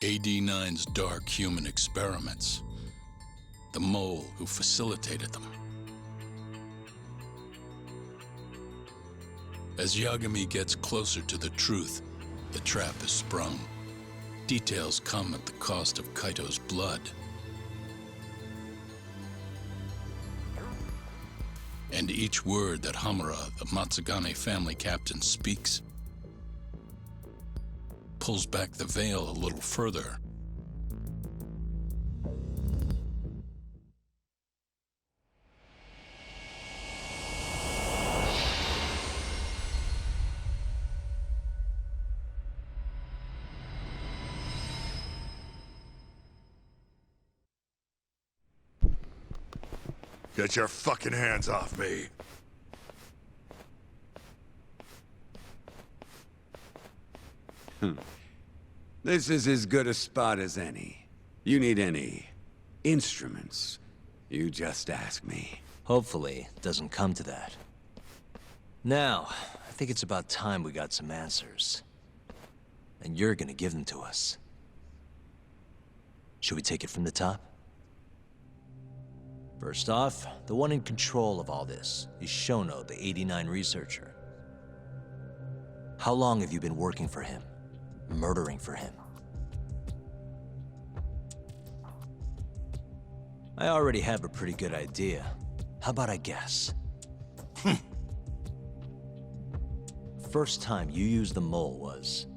AD-9's dark human experiments. The mole who facilitated them. As Yagami gets closer to the truth, the trap is sprung. Details come at the cost of Kaito's blood. And each word that Hamura, the Matsugane family captain, speaks pulls back the veil a little further. Get your fucking hands off me! This is as good a spot as any. You need any instruments, you just ask me. Hopefully, it doesn't come to that. Now, I think it's about time we got some answers. And you're gonna give them to us. Should we take it from the top? First off, the one in control of all this is Shono, the 89 researcher. How long have you been working for him? Murdering for him? I already have a pretty good idea. How about I guess? First time you used the mole was...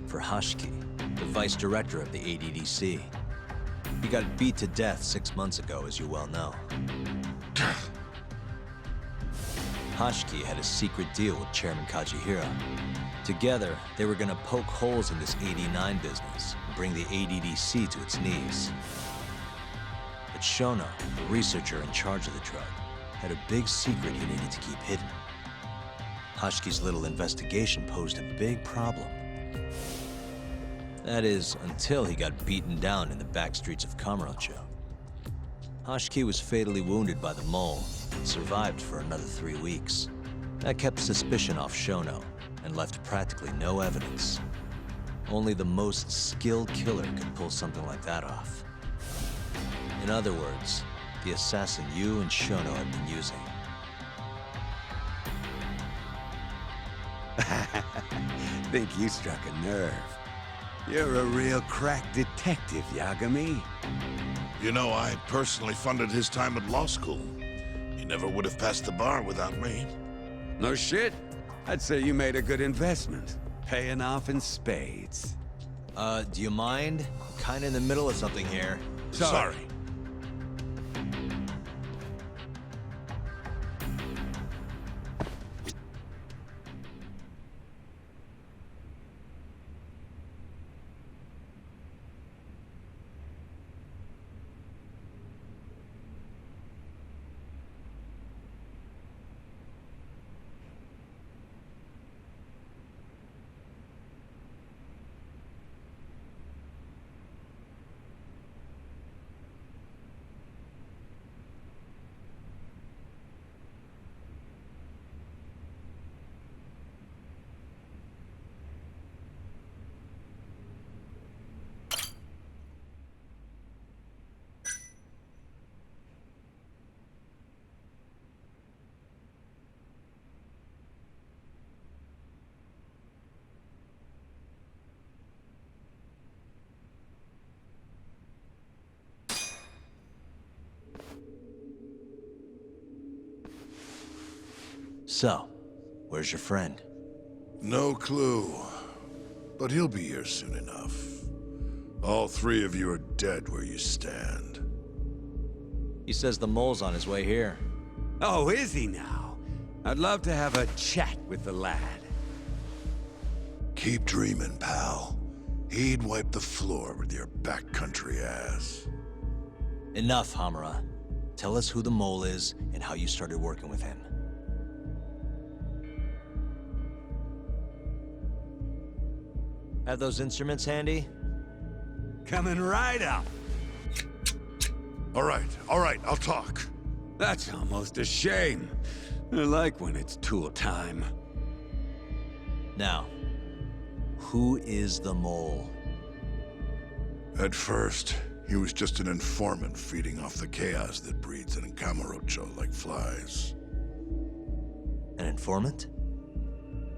for Hashiki, the vice director of the ADDC. He got beat to death 6 months ago, as you well know. Hashiki had a secret deal with Chairman Kajihira. Together, they were gonna poke holes in this 89 business and bring the ADDC to its knees. But Shono, the researcher in charge of the drug, had a big secret he needed to keep hidden. Hashiki's little investigation posed a big problem. That is, until he got beaten down in the back streets of Kamurocho. Hashiki was fatally wounded by the mole and survived for another 3 weeks. That kept suspicion off Shono and left practically no evidence. Only the most skilled killer could pull something like that off. In other words, the assassin you and Shono have been using. Think you struck a nerve. You're a real crack detective, Yagami. You know, I personally funded his time at law school. He never would have passed the bar without me. No shit. I'd say you made a good investment. Paying off in spades. Do you mind? I'm kinda in the middle of something here. Sorry. So, where's your friend? No clue. But he'll be here soon enough. All three of you are dead where you stand. He says the mole's on his way here. Oh, is he now? I'd love to have a chat with the lad. Keep dreaming, pal. He'd wipe the floor with your backcountry ass. Enough, Hamura. Tell us who the mole is and how you started working with him. Have those instruments handy? Coming right up. All right, I'll talk. That's almost a shame. I like when it's tool time. Now, who is the mole? At first, he was just an informant feeding off the chaos that breeds in Camarocho like flies. An informant?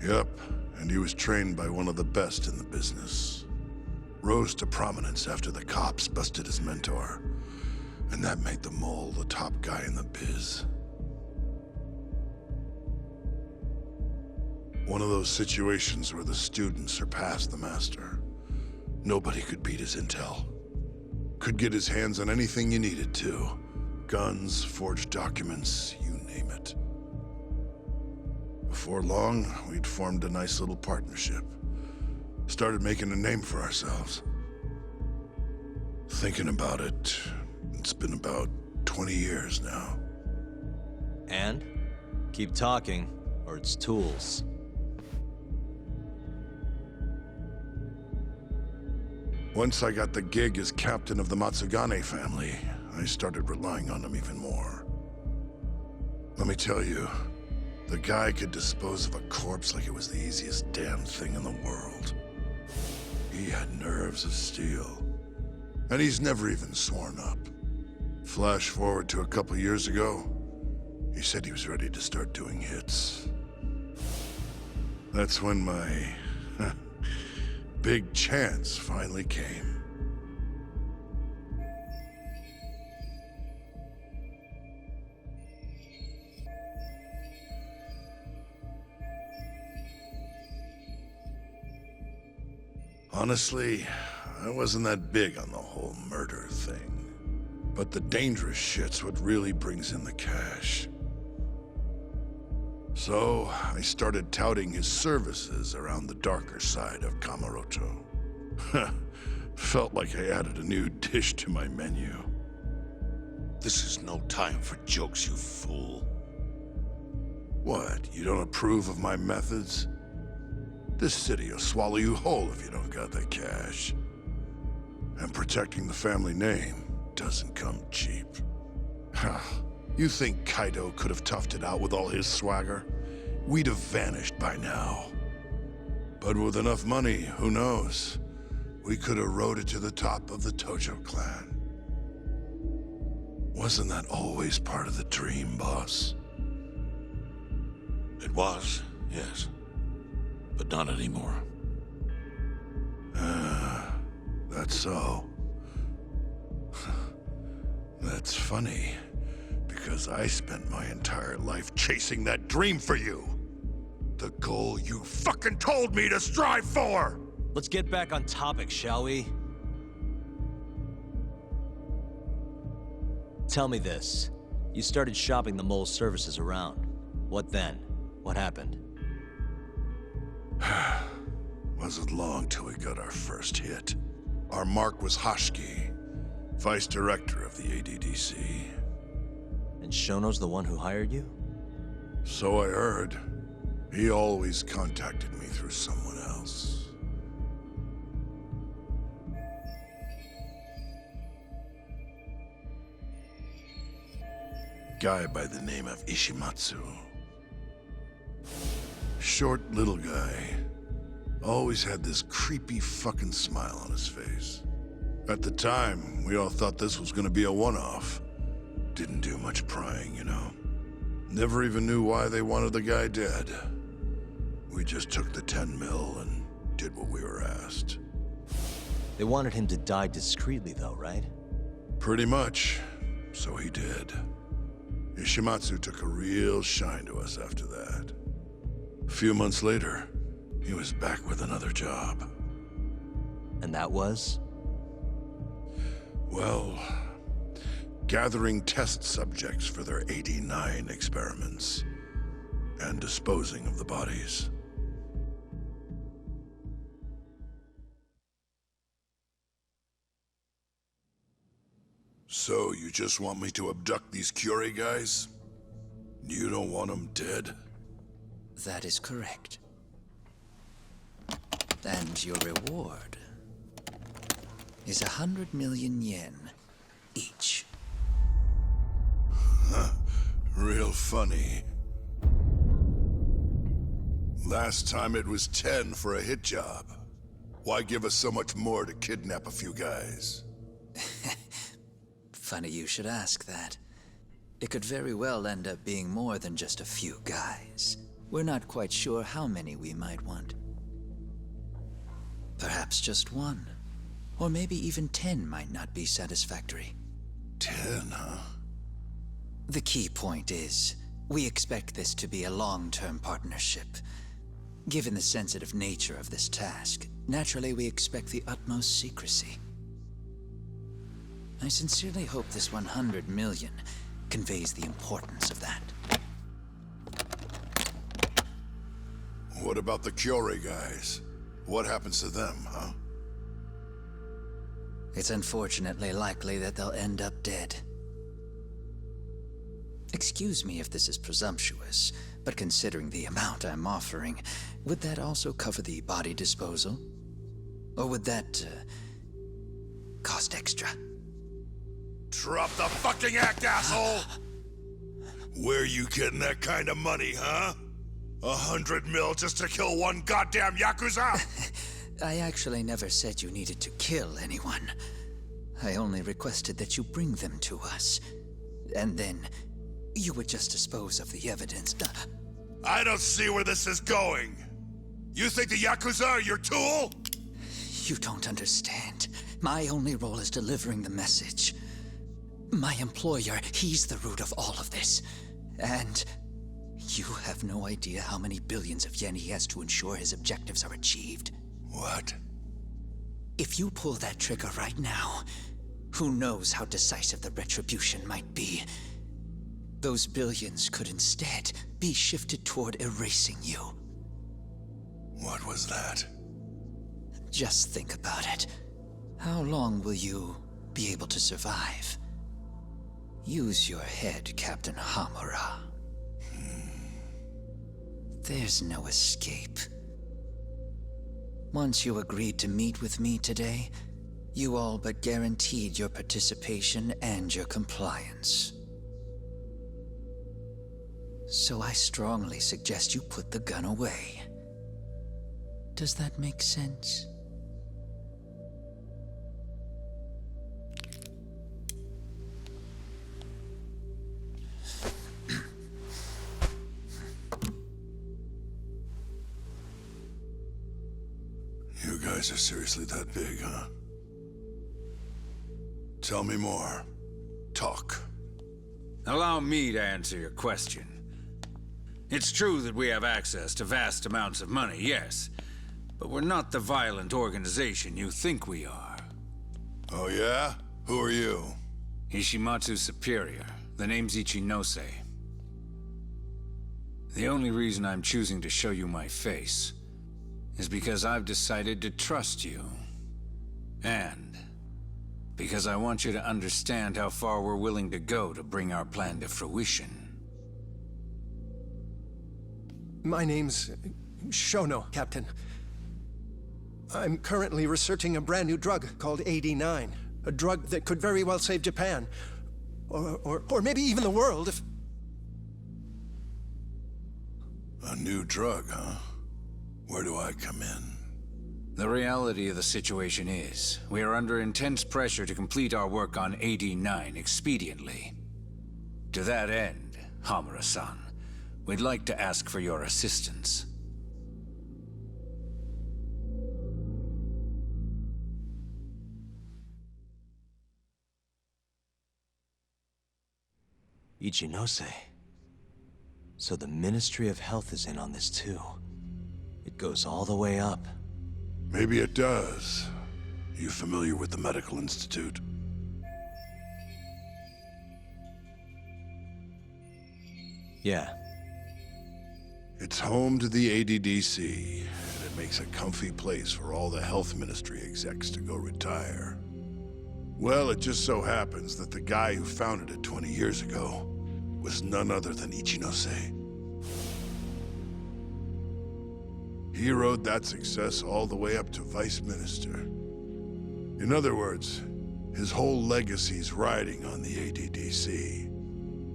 Yep, and he was trained by one of the best in the business. Rose to prominence after the cops busted his mentor. And that made the mole the top guy in the biz. One of those situations where the student surpassed the master. Nobody could beat his intel. Could get his hands on anything you needed to. Guns, forged documents, you name it. Before long, we'd formed a nice little partnership. Started making a name for ourselves. Thinking about it, it's been about 20 years now. And? Keep talking, or it's tools. Once I got the gig as captain of the Matsugane family, I started relying on him even more. Let me tell you, the guy could dispose of a corpse like it was the easiest damn thing in the world. He had nerves of steel. And he's never even sworn up. Flash forward to a couple years ago, he said he was ready to start doing hits. That's when my big chance finally came. Honestly, I wasn't that big on the whole murder thing. But the dangerous shit's what really brings in the cash. So, I started touting his services around the darker side of Camarocho. Felt like I added a new dish to my menu. This is no time for jokes, you fool. What, you don't approve of my methods? This city will swallow you whole if you don't got the cash. And protecting the family name doesn't come cheap. You think Kaido could have toughed it out with all his swagger? We'd have vanished by now. But with enough money, who knows? We could have rode it to the top of the Tojo clan. Wasn't that always part of the dream, boss? It was, yes. But not anymore. That's so. That's funny, because I spent my entire life chasing that dream for you. The goal you fucking told me to strive for! Let's get back on topic, shall we? Tell me this. You started shopping the mole's services around. What then? What happened? Wasn't long till we got our first hit. Our mark was Hoshki, vice director of the ADDC. And Shono's the one who hired you? So I heard. He always contacted me through someone else. Guy by the name of Ishimatsu. Short little guy. Always had this creepy fucking smile on his face. At the time, we all thought this was gonna be a one-off. Didn't do much prying, you know. Never even knew why they wanted the guy dead. We just took the 10 mil and did what we were asked. They wanted him to die discreetly though, right? Pretty much. So he did. Ishimatsu took a real shine to us after that. A few months later, he was back with another job. And that was? Well, gathering test subjects for their 89 experiments, and disposing of the bodies. So, you just want me to abduct these Curie guys? You don't want them dead? That is correct. And your reward is 100 million yen each. Real funny. Last time it was 10 for a hit job. Why give us so much more to kidnap a few guys? Funny you should ask that. It could very well end up being more than just a few guys. We're not quite sure how many we might want. Perhaps just one. Or maybe even 10 might not be satisfactory. 10, huh? The key point is, we expect this to be a long-term partnership. Given the sensitive nature of this task, naturally we expect the utmost secrecy. I sincerely hope this 100 million conveys the importance of that. What about the Curie guys? What happens to them, huh? It's unfortunately likely that they'll end up dead. Excuse me if this is presumptuous, but considering the amount I'm offering, would that also cover the body disposal? Or would that, cost extra? Drop the fucking act, asshole! Where you getting that kind of money, huh? 100 mil just to kill one goddamn yakuza? I actually never said you needed to kill anyone. I only requested that you bring them to us. And then, you would just dispose of the evidence. I don't see where this is going. You think the yakuza are your tool? You don't understand. My only role is delivering the message. My employer, he's the root of all of this. And you have no idea how many billions of yen he has to ensure his objectives are achieved. What? If you pull that trigger right now, who knows how decisive the retribution might be. Those billions could instead be shifted toward erasing you. What was that? Just think about it. How long will you be able to survive? Use your head, Captain Hamura. There's no escape. Once you agreed to meet with me today, you all but guaranteed your participation and your compliance. So I strongly suggest you put the gun away. Does that make sense? You guys are seriously that big, huh? Tell me more. Talk. Allow me to answer your question. It's true that we have access to vast amounts of money, yes. But we're not the violent organization you think we are. Oh yeah? Who are you? Ishimatsu's superior. The name's Ichinose. The only reason I'm choosing to show you my face is because I've decided to trust you. And because I want you to understand how far we're willing to go to bring our plan to fruition. My name's Shono, Captain. I'm currently researching a brand new drug called 89. A drug that could very well save Japan. Or maybe even the world if... A new drug, huh? Where do I come in? The reality of the situation is, we are under intense pressure to complete our work on 89 expediently. To that end, Hamura-san, we'd like to ask for your assistance. Ichinose. So the Ministry of Health is in on this too. It goes all the way up. Maybe it does. You familiar with the Medical Institute? Yeah. It's home to the ADDC, and it makes a comfy place for all the health ministry execs to go retire. Well, it just so happens that the guy who founded it 20 years ago was none other than Ichinose. He rode that success all the way up to Vice Minister. In other words, his whole legacy's riding on the ADDC.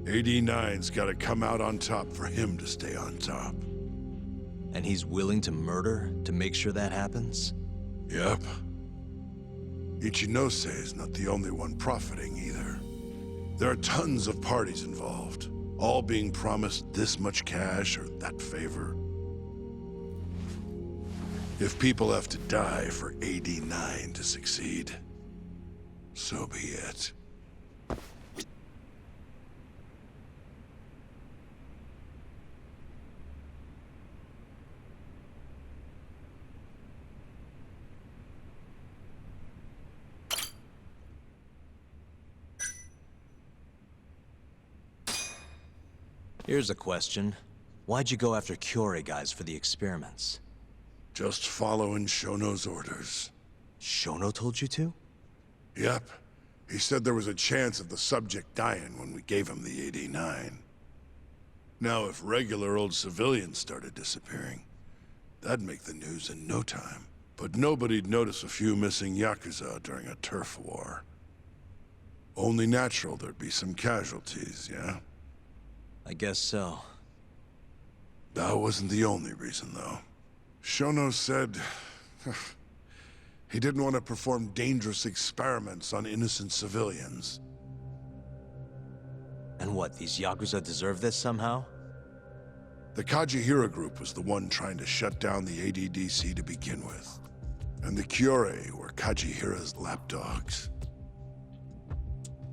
AD9's gotta come out on top for him to stay on top. And he's willing to murder to make sure that happens? Yep. Ichinose is not the only one profiting either. There are tons of parties involved, all being promised this much cash or that favor. If people have to die for AD9 to succeed, so be it. Here's a question. Why'd you go after Kyorei guys for the experiments? Just following Shono's orders. Shono told you to? Yep. He said there was a chance of the subject dying when we gave him the AD9. Now, if regular old civilians started disappearing, that'd make the news in no time. But nobody'd notice a few missing yakuza during a turf war. Only natural there'd be some casualties, yeah? I guess so. That wasn't the only reason, though. Shono said he didn't want to perform dangerous experiments on innocent civilians. And what, these yakuza deserve this somehow? The Kajihira group was the one trying to shut down the ADDC to begin with. And the Kyorei were Kajihira's lapdogs.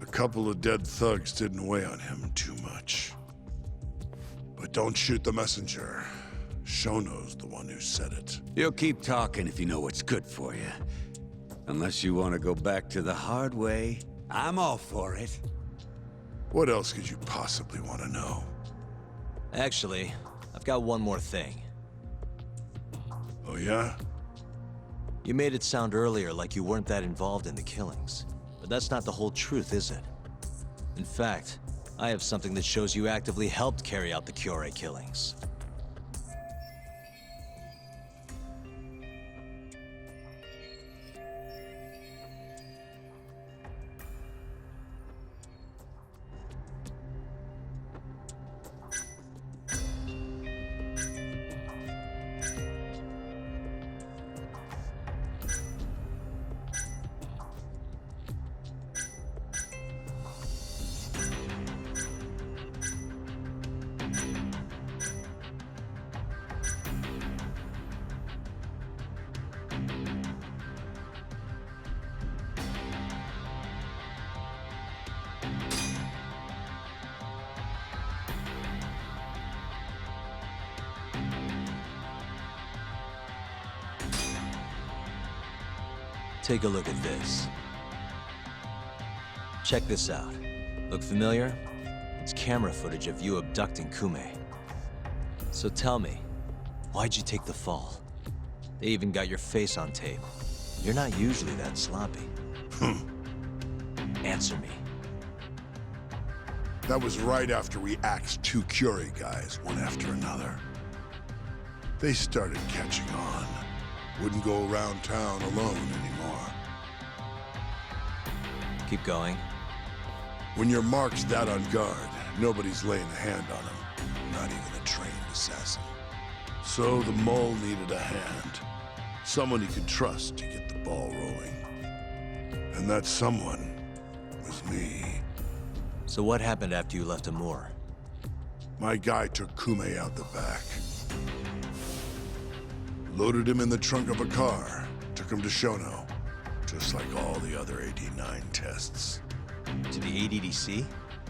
A couple of dead thugs didn't weigh on him too much. But don't shoot the messenger. Shono's the one who said it. You'll keep talking if you know what's good for you. Unless you want to go back to the hard way, I'm all for it. What else could you possibly want to know? Actually, I've got one more thing. Oh yeah? You made it sound earlier like you weren't that involved in the killings. But that's not the whole truth, is it? In fact, I have something that shows you actively helped carry out the Kyorei killings. Take a look at this. Check this out. Look familiar? It's camera footage of you abducting Kume. So tell me, why'd you take the fall? They even got your face on tape. You're not usually that sloppy. Answer me. That was right after we axed two Kyorei guys, one after another. They started catching on. Wouldn't go around town alone anymore. Keep going. When your mark's that on guard, nobody's laying a hand on him. Not even a trained assassin. So the mole needed a hand. Someone he could trust to get the ball rolling. And that someone was me. So what happened after you left Amur? My guy took Kume out the back. Loaded him in the trunk of a car. Took him to Shono. Just like all the other AD9 tests. To the ADDC?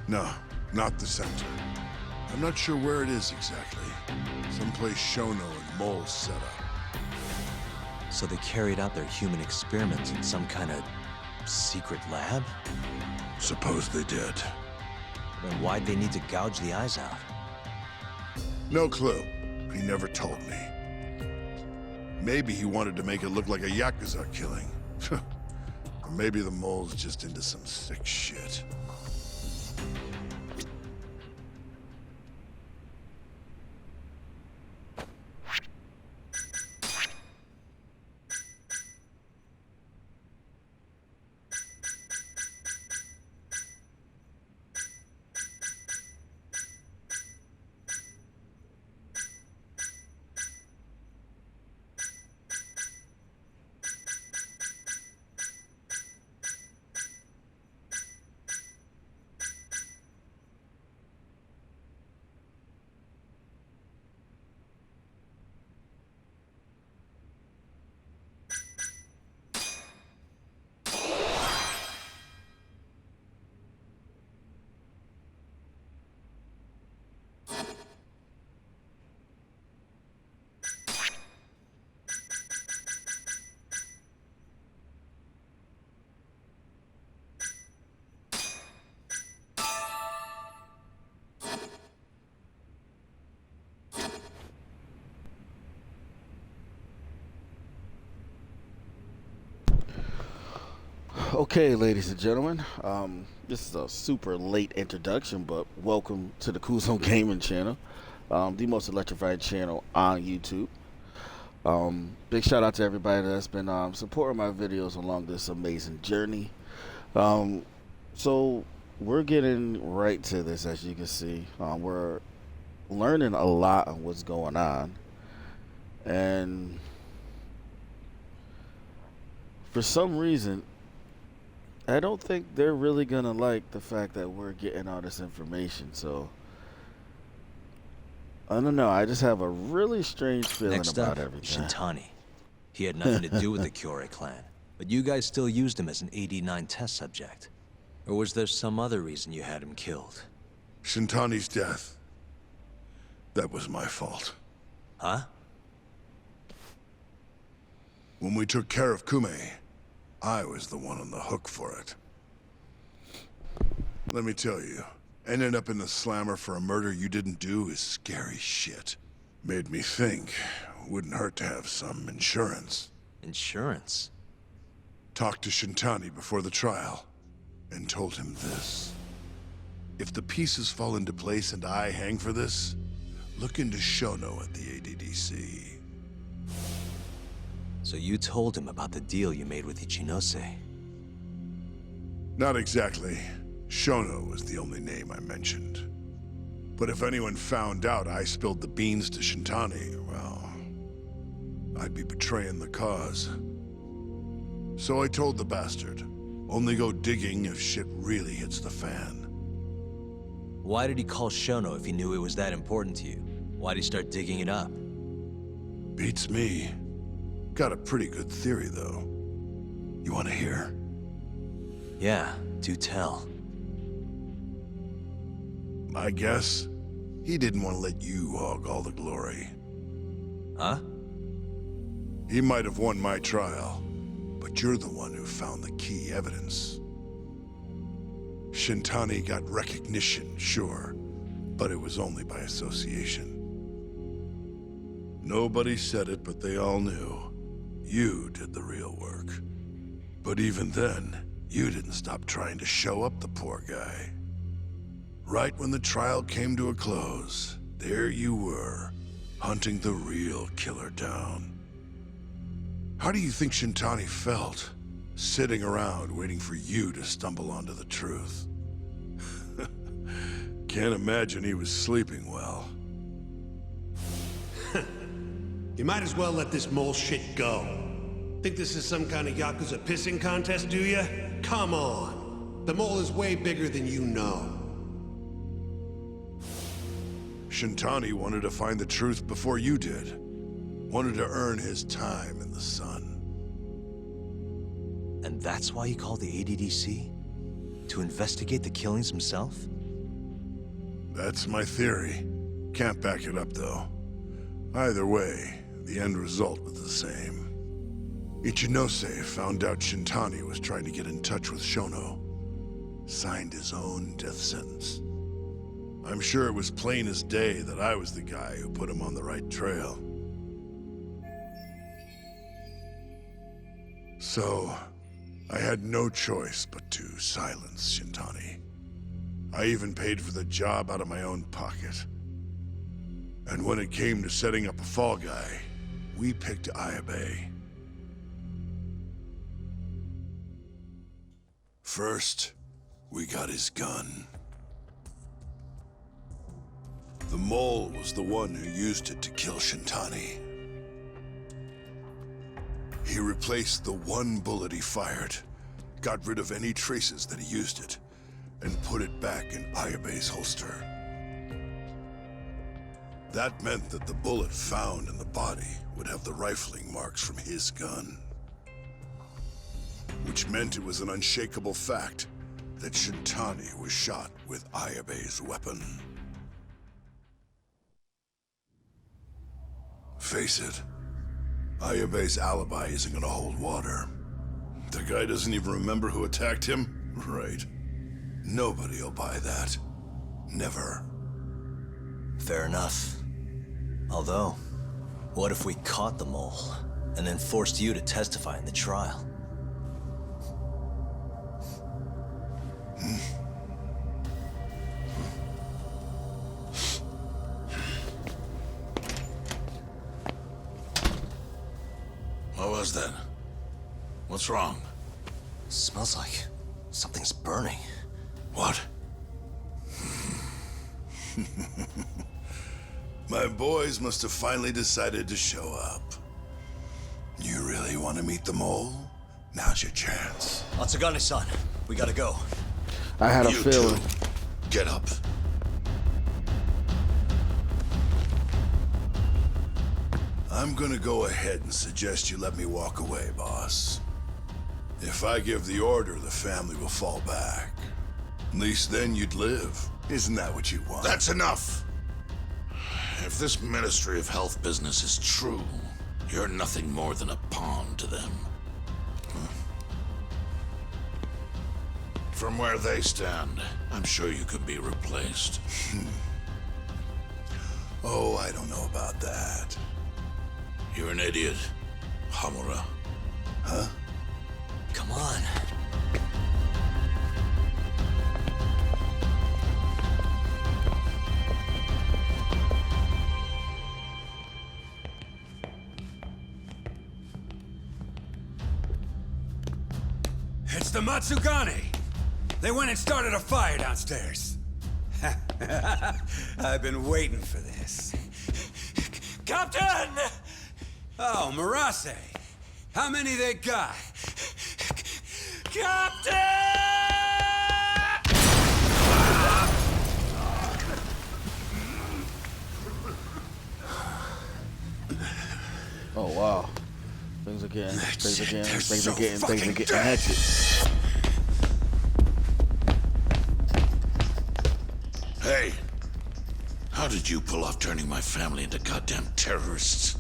No, Not the center. I'm not sure where it is exactly. Someplace Shono and Mole set up. So they carried out their human experiments in some kind of secret lab? Suppose they did. Then why'd they need to gouge the eyes out? No clue. He never told me. Maybe he wanted to make it look like a yakuza killing. Or maybe the mole's just into some sick shit. Okay, ladies and gentlemen, this is a super late introduction, but welcome to the Kool Gaming channel, the most electrified channel on YouTube. Big shout out to everybody that's been supporting my videos along this amazing journey. So we're getting right to this, as you can see. We're learning a lot on what's going on, and for some reason I don't think they're really gonna like the fact that we're getting all this information. So I don't know, I just have a really strange feeling Next about up, everything. Shintani. He had nothing to do with the Kyorei clan, but you guys still used him as an 89 test subject. Or was there some other reason you had him killed? Shintani's death. That was my fault. Huh? When we took care of Kume, I was the one on the hook for it. Let me tell you, ending up in the slammer for a murder you didn't do is scary shit. Made me think, wouldn't hurt to have some insurance. Insurance? Talked to Shintani before the trial, and told him this. If the pieces fall into place and I hang for this, look into Shono at the ADDC. So you told him about the deal you made with Ichinose? Not exactly. Shono was the only name I mentioned. But if anyone found out I spilled the beans to Shintani, well, I'd be betraying the cause. So I told the bastard, only go digging if shit really hits the fan. Why did he call Shono if he knew it was that important to you? Why'd he start digging it up? Beats me. Got a pretty good theory, though. You want to hear? Yeah, do tell. My guess? He didn't want to let you hog all the glory. Huh? He might have won my trial, but you're the one who found the key evidence. Shintani got recognition, sure, but it was only by association. Nobody said it, but they all knew. You did the real work. But even then, you didn't stop trying to show up the poor guy. Right when the trial came to a close, there you were, hunting the real killer down. How do you think Shintani felt, sitting around waiting for you to stumble onto the truth? Can't imagine he was sleeping well. You might as well let this mole shit go. Think this is some kind of yakuza pissing contest, do ya? Come on. The mole is way bigger than you know. Shintani wanted to find the truth before you did. Wanted to earn his time in the sun. And that's why he called the ADDC? To investigate the killings himself? That's my theory. Can't back it up, though. Either way, the end result was the same. Ichinose found out Shintani was trying to get in touch with Shono. Signed his own death sentence. I'm sure it was plain as day that I was the guy who put him on the right trail. So, I had no choice but to silence Shintani. I even paid for the job out of my own pocket. And when it came to setting up a fall guy, we picked Ayabe. First, we got his gun. The mole was the one who used it to kill Shintani. He replaced the one bullet he fired, got rid of any traces that he used it, and put it back in Ayabe's holster. That meant that the bullet found in the body would have the rifling marks from his gun. Which meant it was an unshakable fact that Shintani was shot with Ayabe's weapon. Face it, Ayabe's alibi isn't gonna hold water. The guy doesn't even remember who attacked him? Right. Nobody'll buy that. Never. Fair enough. Although, what if we caught the mole, and then forced you to testify in the trial? What was that? What's wrong? Smells like something's burning. What? My boys must have finally decided to show up. You really want to meet the mole? Now's your chance. Atsugane-san, we gotta go. I had a You feeling. two, get up. I'm gonna go ahead and suggest you let me walk away, boss. If I give the order, the family will fall back. At least then you'd live. Isn't that what you want? That's enough! If this Ministry of Health business is true, you're nothing more than a pawn to them. From where they stand, I'm sure you could be replaced. Oh, I don't know about that. You're an idiot, Hamura. Huh? Come on. It's the Matsugane! They went and started a fire downstairs. I've been waiting for this. Captain! Oh, Marase. How many they got? Captain! Oh wow. Things are getting hectic. Hey, how did you pull off turning my family into goddamn terrorists?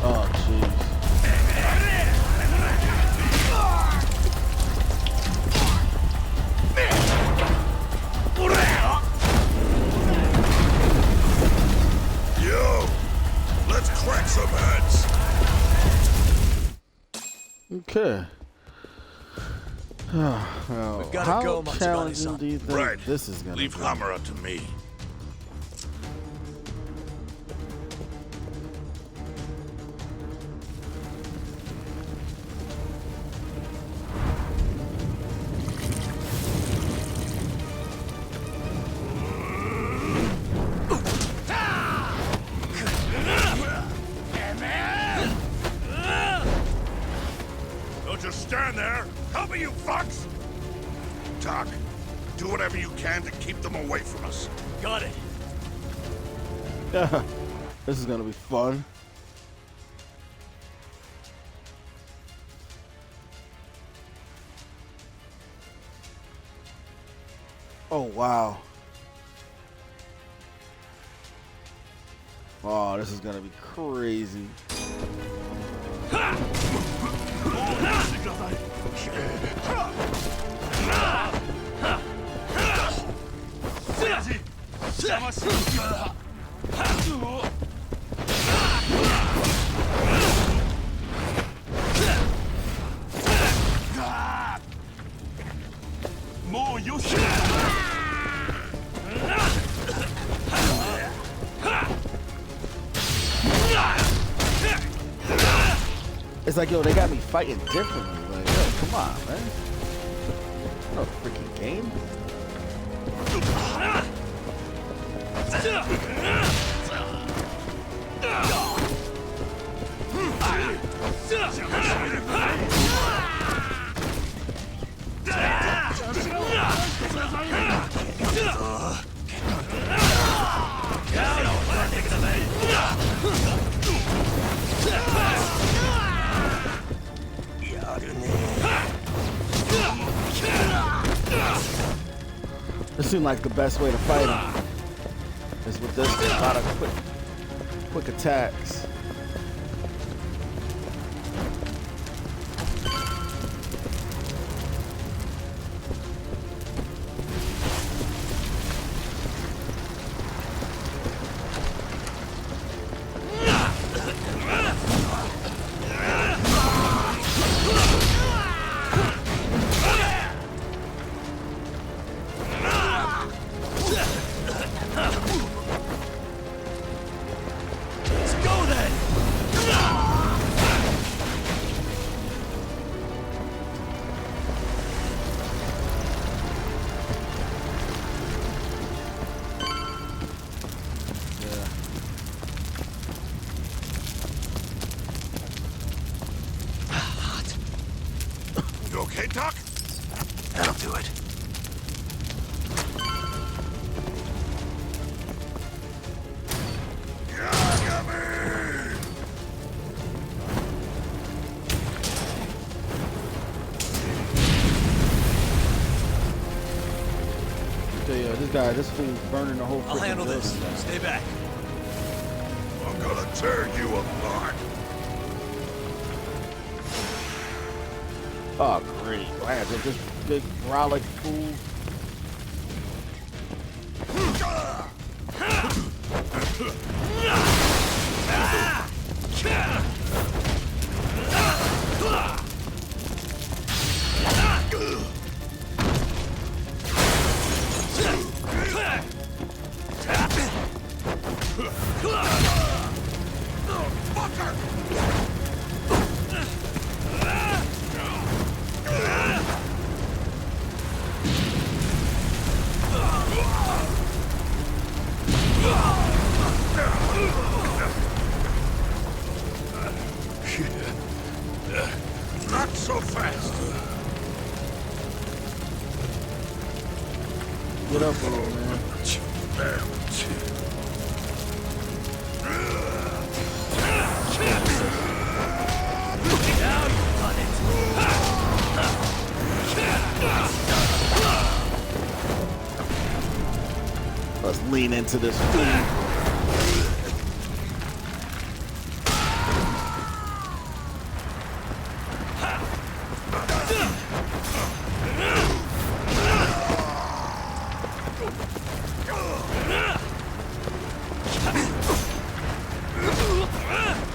Oh jeez. Yo, let's crack some heads. Okay. Now, gotta how go, Matsugane-san. challenging do you think Right. this is gonna Leave be? Hamura to me. Don't just stand there. Help me, you fucks. Doc, do whatever you can to keep them away from us. Got it. Yeah, this is gonna be fun. Oh, wow. Oh, this is gonna be crazy. It's like, yo, they got me fighting differently. Like, yo, come on, man. No freaking game. It seemed like the best way to fight him is with this, a lot of quick attacks. You okay, Doc? That'll do it. Okay, this fool's burning the whole. I'll handle building. this. Stay back. I'm gonna tear you apart. Oh, great. Wow, this big brolic fool. Not so fast. Get up, little man. Let's lean into this fool.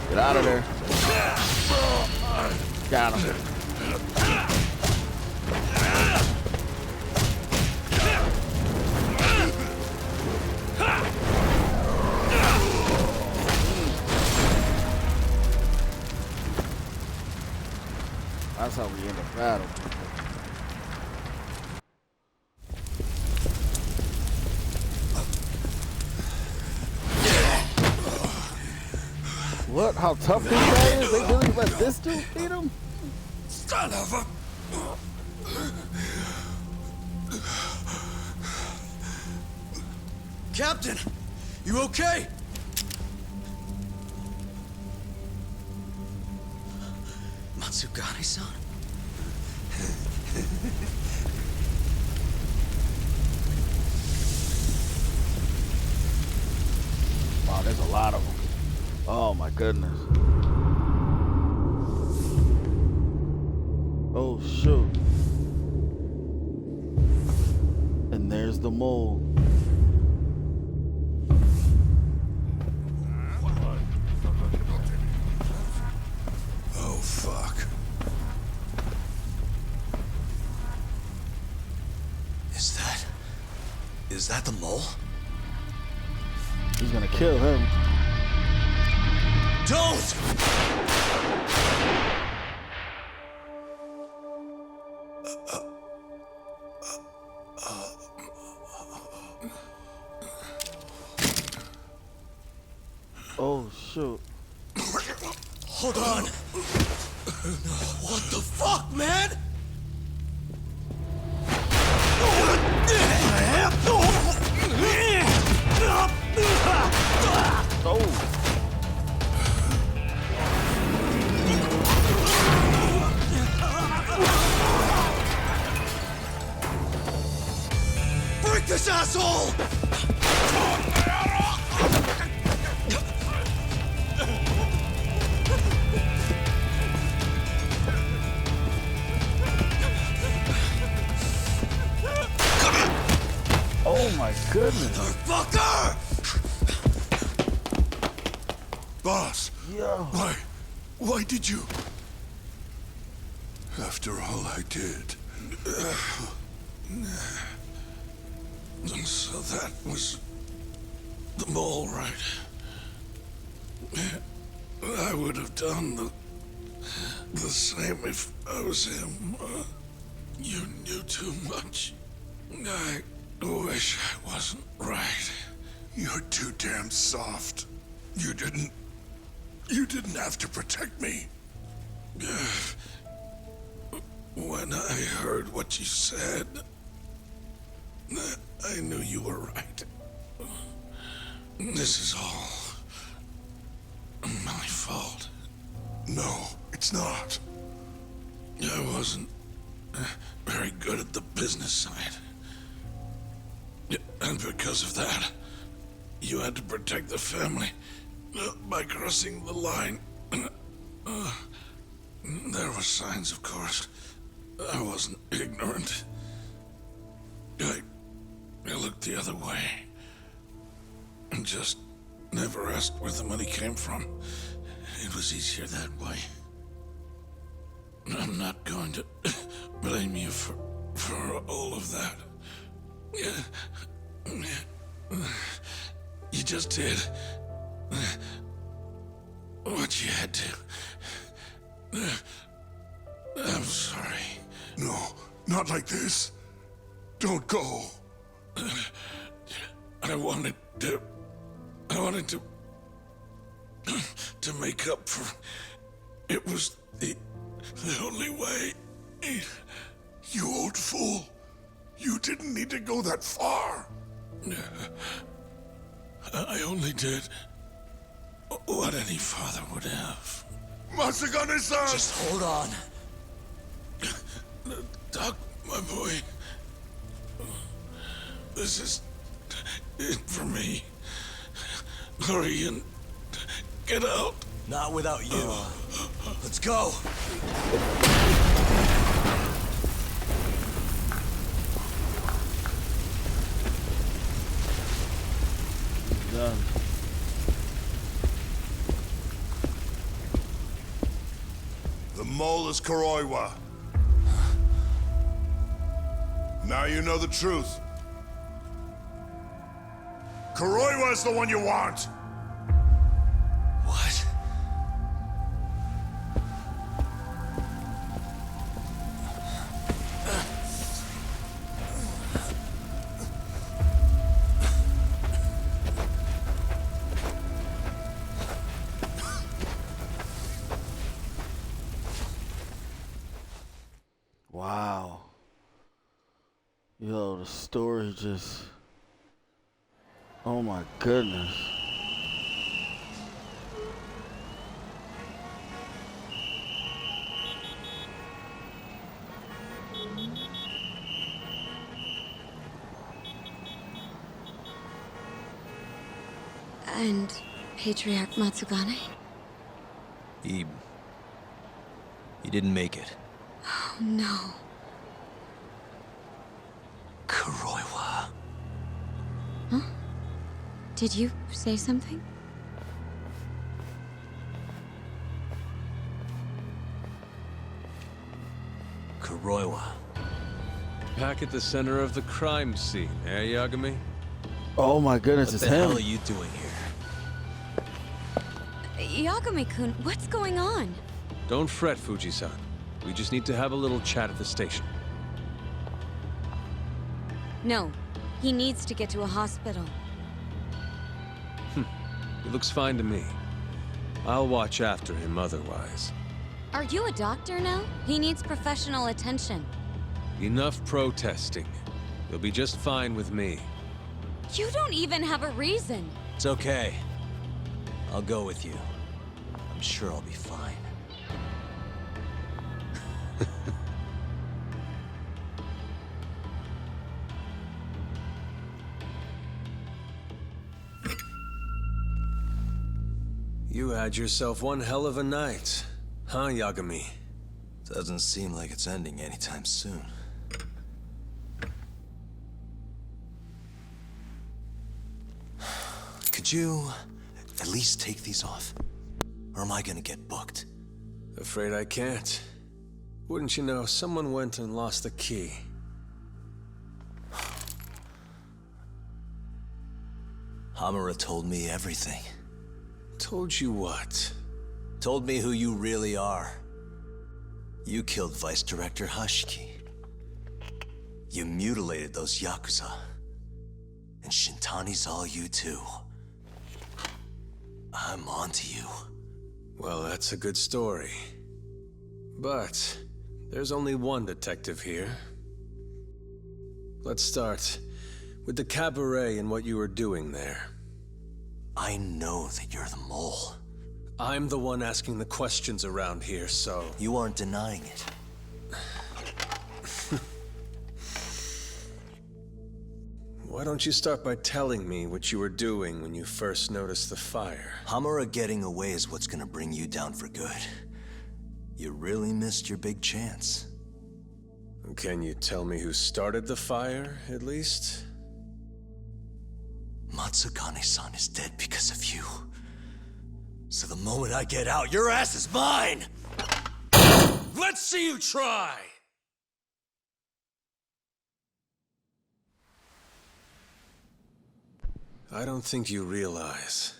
Get out of there. Got him. That's how we end the battle. What? How tough this guy is? They really let this dude beat him? Son of a... Captain, you okay? Matsugane-san? there's a lot of them. Oh my goodness. Oh shoot. And there's the mole. Oh fuck. Is that the mole? He's gonna kill him. Don't! Oh shoot. Hold on. What the fuck, man? Oh. Break this asshole! Oh my goodness. Motherfucker! Boss! Yo. Why did you? After all I did. So that was the mole, right? I would have done the same if I was him. You knew too much. I wish I wasn't right. You're too damn soft. You didn't have to protect me. When I heard what you said, I knew you were right. This is all my fault. No, it's not. I wasn't very good at the business side. And because of that, you had to protect the family by crossing the line. There were signs, of course. I wasn't ignorant. I looked the other way. And just never asked where the money came from. It was easier that way. I'm not going to blame you for all of that. You just did what you had to. I'm sorry. No, not like this. Don't go. I wanted to make up for. It was the only way. You old fool. You didn't need to go that far. I only did what any father would have. Masagane-san! Just hold on. Doc, my boy. This is it for me. Hurry and get out. Not without you. Let's go. Done. The mole is Kuroiwa. Now you know the truth. Kuroiwa is the one you want. What? Wow. Yo, the story just... Oh my goodness. And Patriarch Matsugane? He didn't make it. Oh, no. Kuroiwa. Huh? Did you say something? Kuroiwa. Back at the center of the crime scene, eh, Yagami? Oh my goodness, What it's the hell him. are you doing here? Yagami-kun, what's going on? Don't fret, Fuji-san. We just need to have a little chat at the station. No, he needs to get to a hospital. He looks fine to me. I'll watch after him otherwise. Are you a doctor now? He needs professional attention. Enough protesting. You'll be just fine with me. You don't even have a reason. It's okay. I'll go with you. I'm sure I'll be fine. You had yourself one hell of a night, huh, Yagami? Doesn't seem like it's ending anytime soon. Could you at least take these off? Or am I gonna get booked? Afraid I can't. Wouldn't you know, someone went and lost the key. Hamura told me everything. Told you what? Told me who you really are. You killed Vice Director Hashiki. You mutilated those yakuza. And Shintani's all you too. I'm onto you. Well, that's a good story. But there's only one detective here. Let's start with the cabaret and what you were doing there. I know that you're the mole. I'm the one asking the questions around here, so... You aren't denying it. Why don't you start by telling me what you were doing when you first noticed the fire? Hamura getting away is what's gonna bring you down for good. You really missed your big chance. Can you tell me who started the fire, at least? Matsugane-san is dead because of you. So the moment I get out, your ass is mine! Let's see you try! I don't think you realize.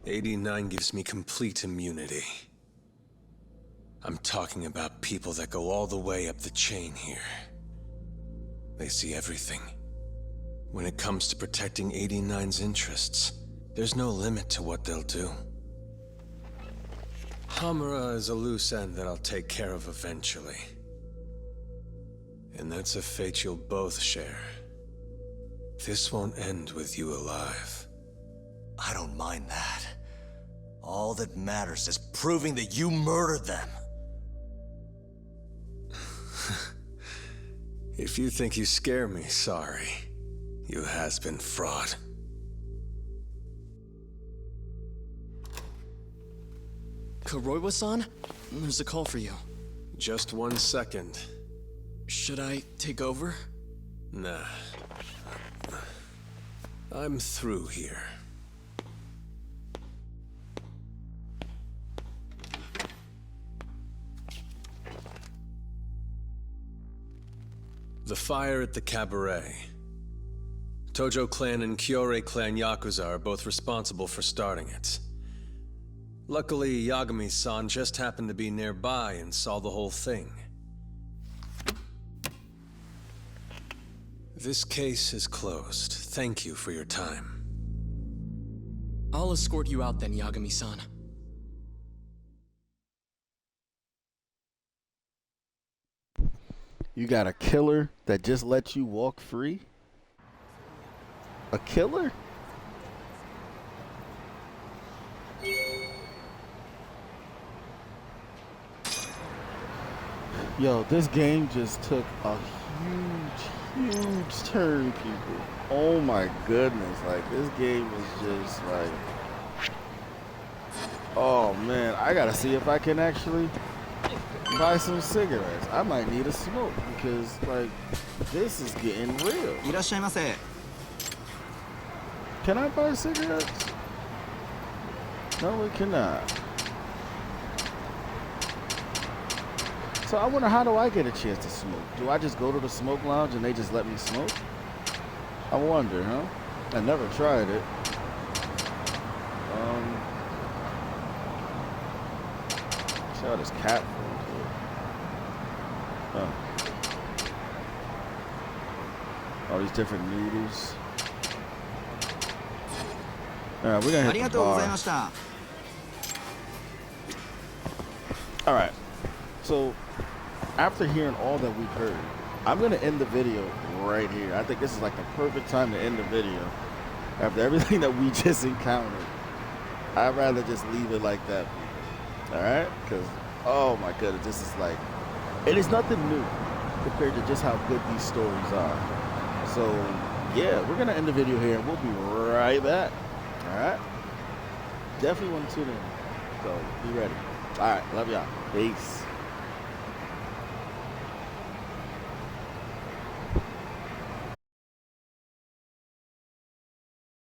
89 gives me complete immunity. I'm talking about people that go all the way up the chain here. They see everything. When it comes to protecting 89's interests, there's no limit to what they'll do. Hamura is a loose end that I'll take care of eventually. And that's a fate you'll both share. This won't end with you alive. I don't mind that. All that matters is proving that you murdered them. If you think you scare me, sorry. You has-been fraud. Kuroiwa-san? There's a call for you. Just 1 second. Should I take over? Nah. I'm through here. The fire at the cabaret. Tojo clan and Kyorei clan yakuza are both responsible for starting it. Luckily, Yagami-san just happened to be nearby and saw the whole thing. This case is closed. Thank you for your time. I'll escort you out then, Yagami-san. You got a killer that just lets you walk free? A killer? Yo, this game just took a huge turn, people. Oh my goodness, like this game is just like Oh man, I gotta see if I can actually buy some cigarettes. I might need a smoke because like this is getting real. いらっしゃいませ。 Can I buy cigarettes? No, we cannot. So I wonder, how do I get a chance to smoke? Do I just go to the smoke lounge and they just let me smoke? I wonder, huh? I never tried it. See how this cat food here. Oh. All these different noodles. Alright, we're gonna hit the bar. Alright. So after hearing all that we've heard, I'm gonna end the video right here. I think this is like the perfect time to end the video. After everything that we just encountered, I'd rather just leave it like that. Alright? Because, oh my goodness, this is like, it is nothing new compared to just how good these stories are. So, yeah, we're going to end the video here, and we'll be right back. Alright? Definitely want to tune in. So, be ready. Alright, love y'all. Peace.